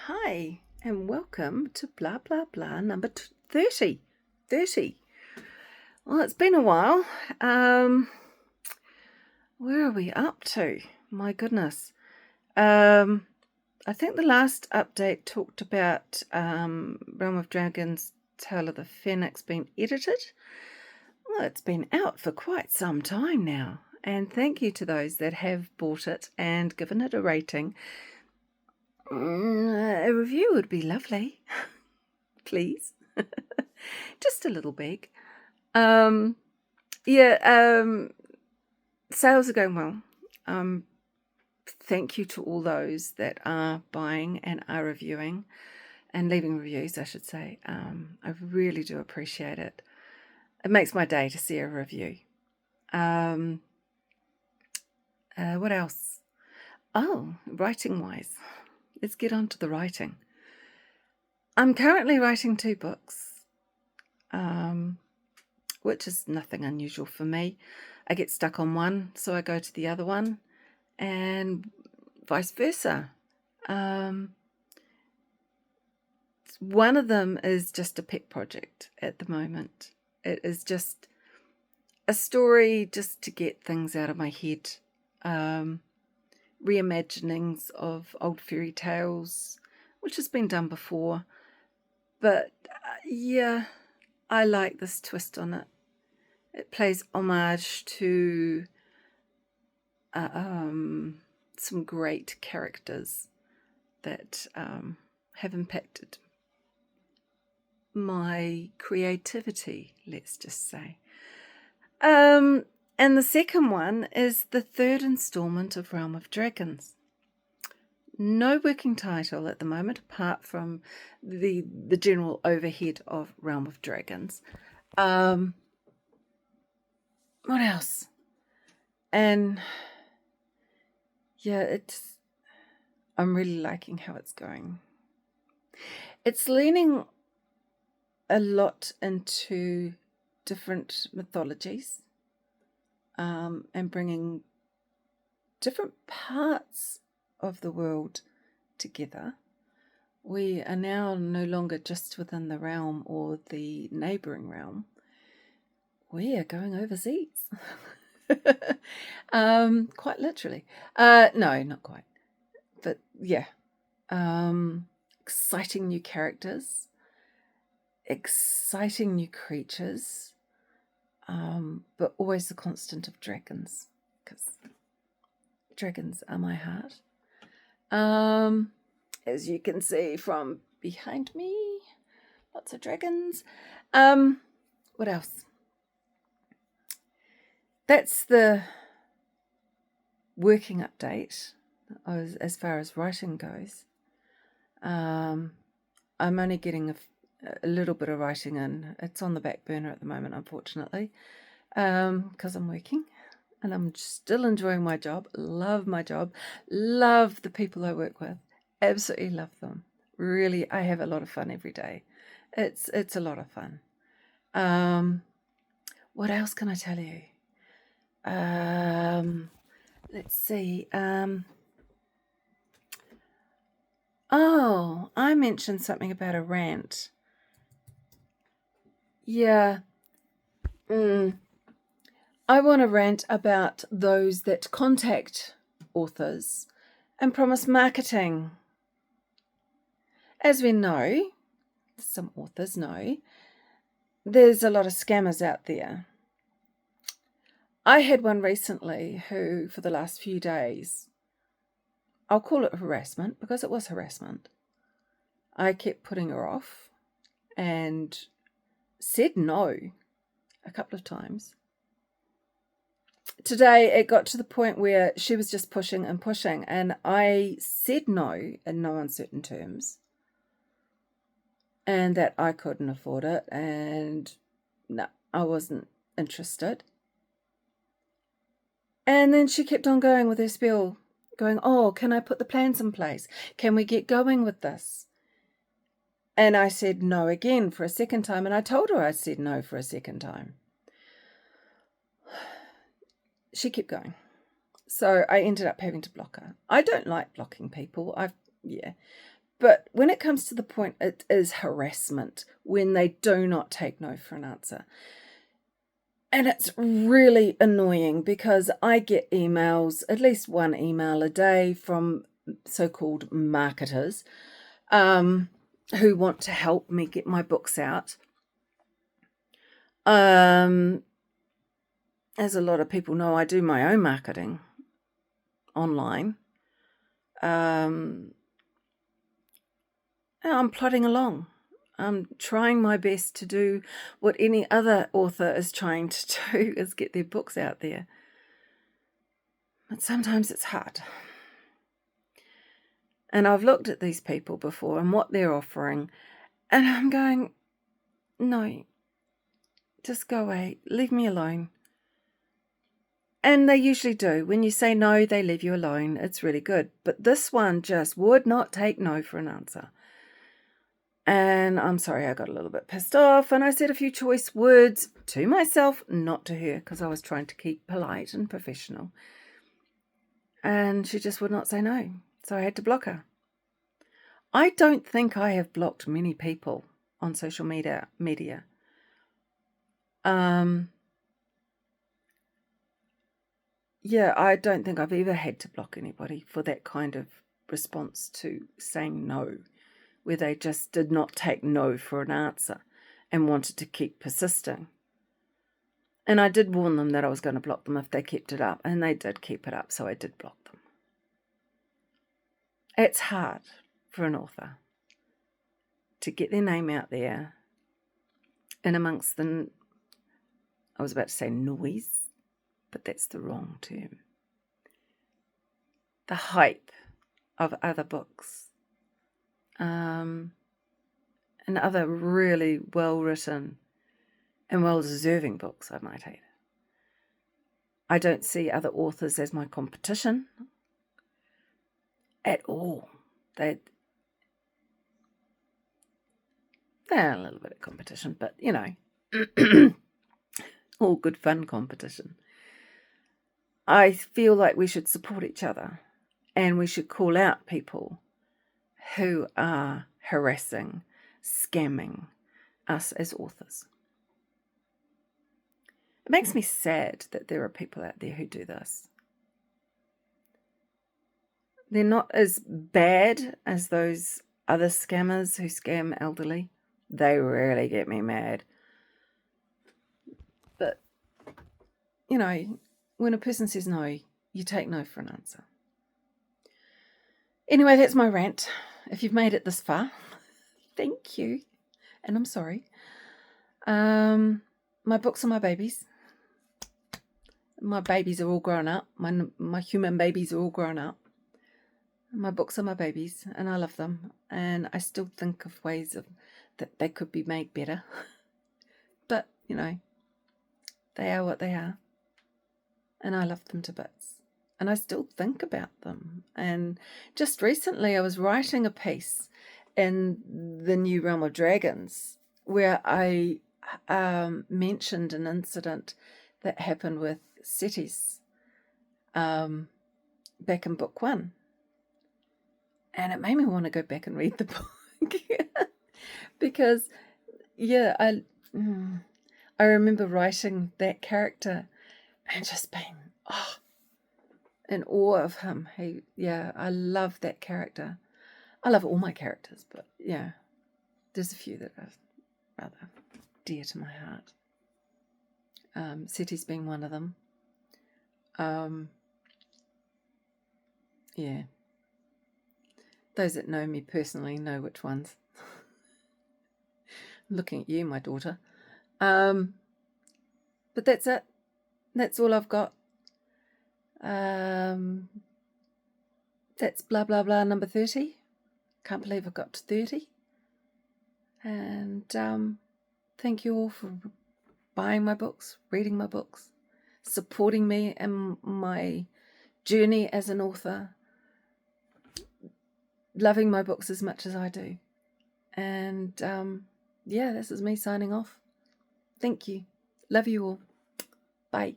Hi, and welcome to blah blah blah number 30. 30. Well, it's been a while. Where are we up to? My goodness. I think the last update talked about Realm of Dragons Tale of the Phoenix being edited. Well, it's been out for quite some time now. And thank you to those that have bought it and given it a rating. A review would be lovely. Please. Just a little big. Sales are going well. Thank you to all those that are buying and are reviewing and leaving reviews, I should say. I really do appreciate it. It makes my day to see a review. What else? Oh, writing-wise. Let's get on to the writing. I'm currently writing 2 books, which is nothing unusual for me. I get stuck on one, so I go to the other one, and vice versa. One of them is just a pet project at the moment. It is just a story just to get things out of my head. Reimaginings of old fairy tales, which has been done before. But yeah, I like this twist on it. It pays homage to some great characters that have impacted my creativity, let's just say. And the second one is the 3rd installment of Realm of Dragons. No working title at the moment, apart from the general overhead of Realm of Dragons. What else? And yeah, I'm really liking how it's going. It's leaning a lot into different mythologies, and bringing different parts of the world together. We are now no longer just within the realm or the neighbouring realm. We are going overseas. Quite literally. No, not quite. But yeah. Exciting new characters. Exciting new creatures. But always the constant of dragons. Because dragons are my heart. As you can see from behind me, lots of dragons. What else? That's the working update as far as writing goes. I'm only getting a little bit of writing in. It's on the back burner at the moment, unfortunately, because I'm working. And I'm still enjoying my job, love my job, love the people I work with, absolutely love them. Really, I have a lot of fun every day. It's a lot of fun. What else can I tell you? Let's see. Oh, I mentioned something about a rant. Yeah. I want to rant about those that contact authors and promise marketing. As we know, some authors know, there's a lot of scammers out there. I had one recently who, for the last few days, I'll call it harassment because it was harassment. I kept putting her off and said no a couple of times. Today it got to the point where she was just pushing and pushing, and I said no in no uncertain terms, and that I couldn't afford it, and no, I wasn't interested. And then she kept on going with her spiel, going, oh, can I put the plans in place? Can we get going with this? And I said no again for a second time, and I told her I said no for a second time. She kept going. So I ended up having to block her. I don't like blocking people. But when it comes to the point, it is harassment when they do not take no for an answer. And it's really annoying because I get emails, at least one email a day from so-called marketers who want to help me get my books out. As a lot of people know, I do my own marketing online. And I'm plodding along. I'm trying my best to do what any other author is trying to do, is get their books out there. But sometimes it's hard. And I've looked at these people before and what they're offering, and I'm going, no, just go away, leave me alone. And they usually do. When you say no, they leave you alone. It's really good. But this one just would not take no for an answer. And I'm sorry, I got a little bit pissed off, and I said a few choice words to myself, not to her, because I was trying to keep polite and professional. And she just would not say no, so I had to block her. I don't think I have blocked many people on social media. Yeah, I don't think I've ever had to block anybody for that kind of response to saying no, where they just did not take no for an answer and wanted to keep persisting. And I did warn them that I was going to block them if they kept it up, and they did keep it up, so I did block them. It's hard for an author to get their name out there and amongst the, I was about to say noise, but that's the wrong term. The hype of other books. And other really well-written and well-deserving books, I might add. I don't see other authors as my competition at all. They're a little bit of competition, but, you know, all good fun competition. I feel like we should support each other, and we should call out people who are harassing, scamming us as authors. It makes me sad that there are people out there who do this. They're not as bad as those other scammers who scam elderly. They really get me mad. But, you know, when a person says no, you take no for an answer. Anyway, that's my rant. If you've made it this far, thank you. And I'm sorry. My books are my babies. My babies are all grown up. My human babies are all grown up. My books are my babies, and I love them. And I still think of ways that they could be made better. But, you know, they are what they are. And I love them to bits. And I still think about them. And just recently I was writing a piece in the New Realm of Dragons where I mentioned an incident that happened with Cetis back in book 1. And it made me want to go back and read the book. Because, yeah, I remember writing that character and just being, in awe of him. I love that character. I love all my characters, but yeah, there's a few that are rather dear to my heart. Cetis being one of them. Yeah. Those that know me personally know which ones. I'm looking at you, my daughter. But that's it. That's all I've got. That's blah blah blah number 30. Can't believe I got to 30. And thank you all for buying my books, reading my books, supporting me in my journey as an author, loving my books as much as I do. And this is me signing off. Thank you. Love you all. Bye.